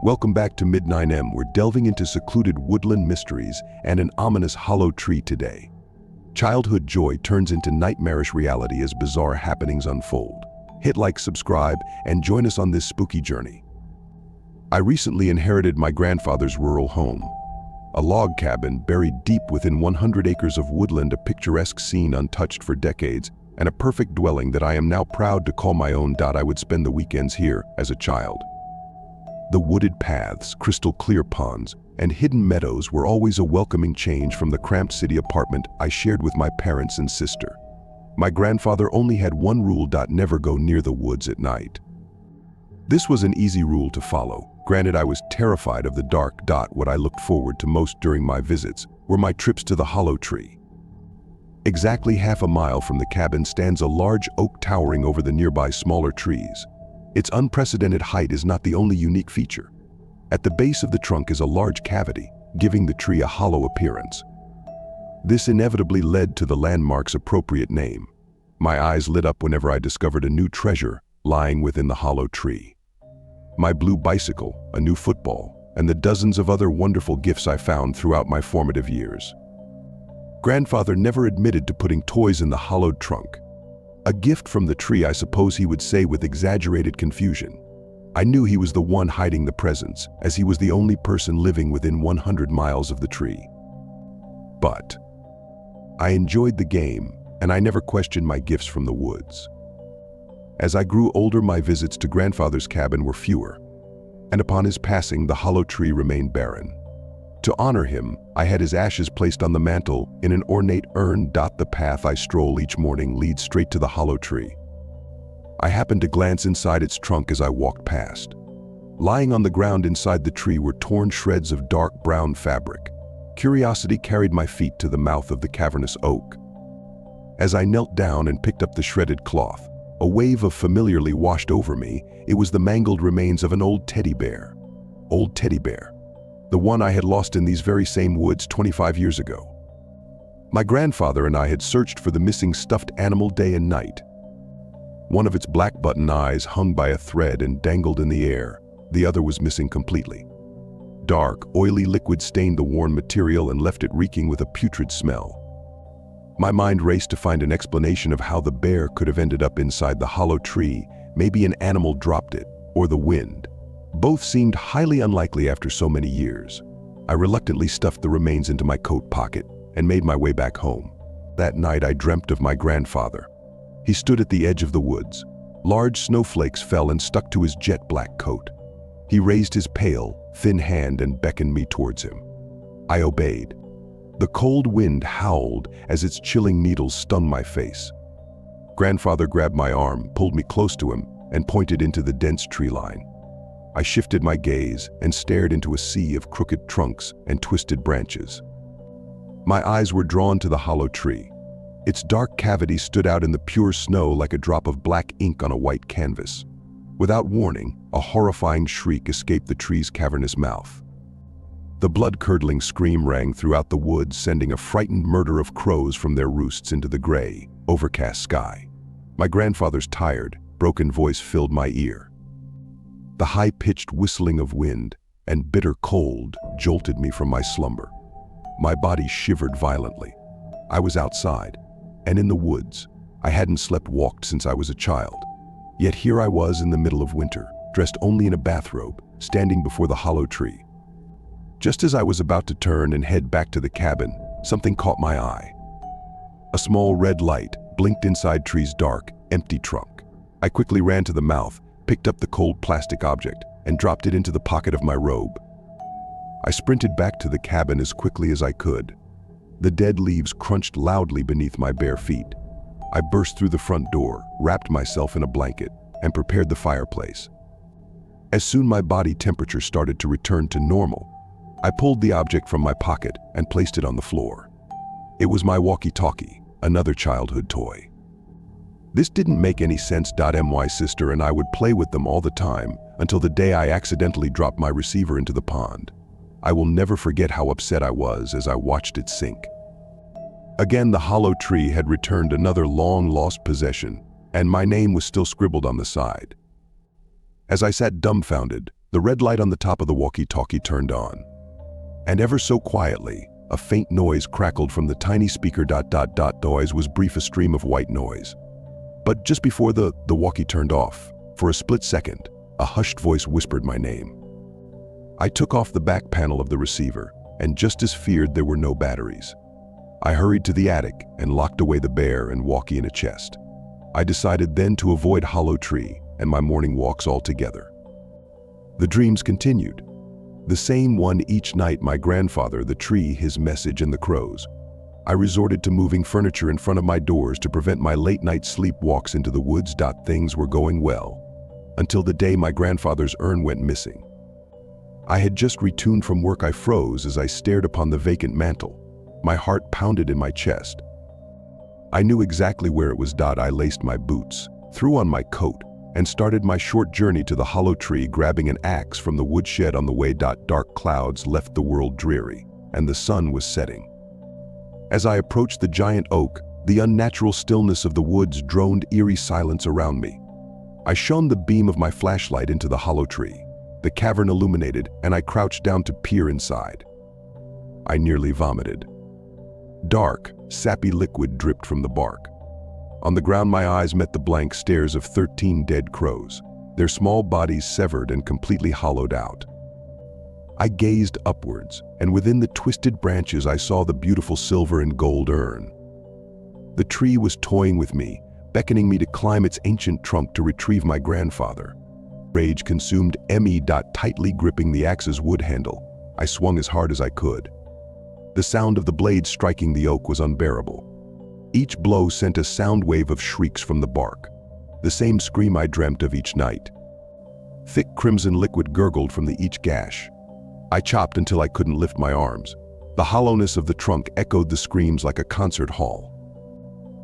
Welcome back to Mid-9M. We're delving into secluded woodland mysteries and an ominous hollow tree today. Childhood joy turns into nightmarish reality as bizarre happenings unfold. Hit like, subscribe, and join us on this spooky journey. I recently inherited my grandfather's rural home. A log cabin buried deep within 100 acres of woodland, a picturesque scene untouched for decades, and a perfect dwelling that I am now proud to call my own. I would spend the weekends here as a child. The wooded paths, crystal clear ponds, and hidden meadows were always a welcoming change from the cramped city apartment I shared with my parents and sister. My grandfather only had one rule: never go near the woods at night. This was an easy rule to follow. Granted, I was terrified of the dark. What I looked forward to most during my visits were my trips to the hollow tree. Exactly half a mile from the cabin stands a large oak towering over the nearby smaller trees. Its unprecedented height is not the only unique feature. At the base of the trunk is a large cavity, giving the tree a hollow appearance. This inevitably led to the landmark's appropriate name. My eyes lit up whenever I discovered a new treasure lying within the hollow tree. My blue bicycle, a new football, and the dozens of other wonderful gifts I found throughout my formative years. Grandfather never admitted to putting toys in the hollowed trunk. A gift from the tree, I suppose he would say with exaggerated confusion. I knew he was the one hiding the presents, as he was the only person living within 100 miles of the tree. But I enjoyed the game, and I never questioned my gifts from the woods. As I grew older, my visits to grandfather's cabin were fewer, and upon his passing, the hollow tree remained barren. To honor him, I had his ashes placed on the mantle in an ornate urn. The path I stroll each morning leads straight to the hollow tree. I happened to glance inside its trunk as I walked past. Lying on the ground inside the tree were torn shreds of dark brown fabric. Curiosity carried my feet to the mouth of the cavernous oak. As I knelt down and picked up the shredded cloth, a wave of familiarity washed over me. It was the mangled remains of an old teddy bear. Old teddy bear. The one I had lost in these very same woods 25 years ago. My grandfather and I had searched for the missing stuffed animal day and night. One of its black button eyes hung by a thread and dangled in the air. The other was missing completely. Dark, oily liquid stained the worn material and left it reeking with a putrid smell. My mind raced to find an explanation of how the bear could have ended up inside the hollow tree. Maybe an animal dropped it, or the wind. Both seemed highly unlikely after so many years. I reluctantly stuffed the remains into my coat pocket and made my way back home. That night I dreamt of my grandfather. He stood at the edge of the woods. Large snowflakes fell and stuck to his jet black coat. He raised his pale, thin hand and beckoned me towards him. I obeyed. The cold wind howled as its chilling needles stung my face. Grandfather grabbed my arm, pulled me close to him, and pointed into the dense tree line. I shifted my gaze and stared into a sea of crooked trunks and twisted branches. My eyes were drawn to the hollow tree. Its dark cavity stood out in the pure snow like a drop of black ink on a white canvas. Without warning, a horrifying shriek escaped the tree's cavernous mouth. The blood-curdling scream rang throughout the woods, sending a frightened murder of crows from their roosts into the gray, overcast sky. My grandfather's tired, broken voice filled my ear. The high-pitched whistling of wind and bitter cold jolted me from my slumber. My body shivered violently. I was outside, and in the woods. I hadn't walked since I was a child. Yet here I was in the middle of winter, dressed only in a bathrobe, standing before the hollow tree. Just as I was about to turn and head back to the cabin, something caught my eye. A small red light blinked inside tree's dark, empty trunk. I quickly ran to the mouth, picked up the cold plastic object, and dropped it into the pocket of my robe. I sprinted back to the cabin as quickly as I could. The dead leaves crunched loudly beneath my bare feet. I burst through the front door, wrapped myself in a blanket, and prepared the fireplace. As soon my body temperature started to return to normal, I pulled the object from my pocket and placed it on the floor. It was my walkie-talkie, another childhood toy. This didn't make any sense. My sister and I would play with them all the time until the day I accidentally dropped my receiver into the pond. I will never forget how upset I was as I watched it sink. Again, the hollow tree had returned another long-lost possession, and my name was still scribbled on the side. As I sat dumbfounded, The red light on the top of the walkie-talkie turned on. And ever so quietly, a faint noise crackled from the tiny speaker. Noise was brief, a stream of white noise. But just before the walkie turned off, for a split second, a hushed voice whispered my name. I took off the back panel of the receiver, and just as feared, there were no batteries. I hurried to the attic and locked away the bear and walkie in a chest. I decided then to avoid Hollow Tree and my morning walks altogether. The dreams continued. The same one each night: my grandfather, the tree, his message, and the crows. I resorted to moving furniture in front of my doors to prevent my late-night sleepwalks into the woods. Things were going well, until the day my grandfather's urn went missing. I had just returned from work. I froze as I stared upon the vacant mantel. My heart pounded in my chest. I knew exactly where it was. I laced my boots, threw on my coat, and started my short journey to the Hollow Tree, grabbing an axe from the woodshed on the way. Dark clouds left the world dreary, and the sun was setting. As I approached the giant oak, the unnatural stillness of the woods droned eerie silence around me. I shone the beam of my flashlight into the Hollow Tree. The cavern illuminated, and I crouched down to peer inside. I nearly vomited. Dark, sappy liquid dripped from the bark. On the ground, my eyes met the blank stares of 13 dead crows, their small bodies severed and completely hollowed out. I gazed upwards, and within the twisted branches I saw the beautiful silver and gold urn. The tree was toying with me, beckoning me to climb its ancient trunk to retrieve my grandfather. Rage consumed me. Tightly gripping the axe's wood handle, I swung as hard as I could. The sound of the blade striking the oak was unbearable. Each blow sent a sound wave of shrieks from the bark, the same scream I dreamt of each night. Thick crimson liquid gurgled from each gash. I chopped until I couldn't lift my arms. The hollowness of the trunk echoed the screams like a concert hall.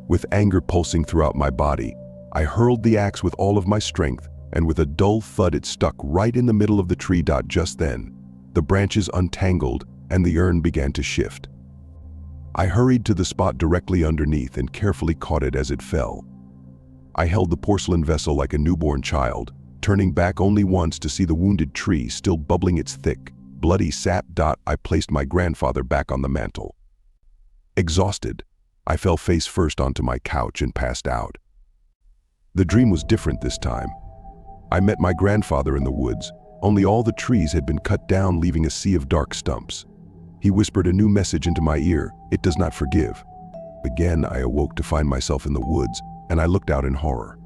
With anger pulsing throughout my body, I hurled the axe with all of my strength, and with a dull thud it stuck right in the middle of the tree. Just then, the branches untangled and the urn began to shift. I hurried to the spot directly underneath and carefully caught it as it fell. I held the porcelain vessel like a newborn child, turning back only once to see the wounded tree still bubbling its thick, bloody sap. I placed my grandfather back on the mantel. Exhausted, I fell face first onto my couch and passed out. The dream was different this time. I met my grandfather in the woods, only all the trees had been cut down, leaving a sea of dark stumps. He whispered a new message into my ear: "It does not forgive." Again, I awoke to find myself in the woods, and I looked out in horror.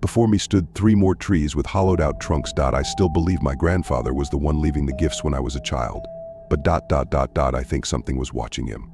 Before me stood 3 more trees with hollowed-out trunks. I still believe my grandfather was the one leaving the gifts when I was a child, but I think something was watching him.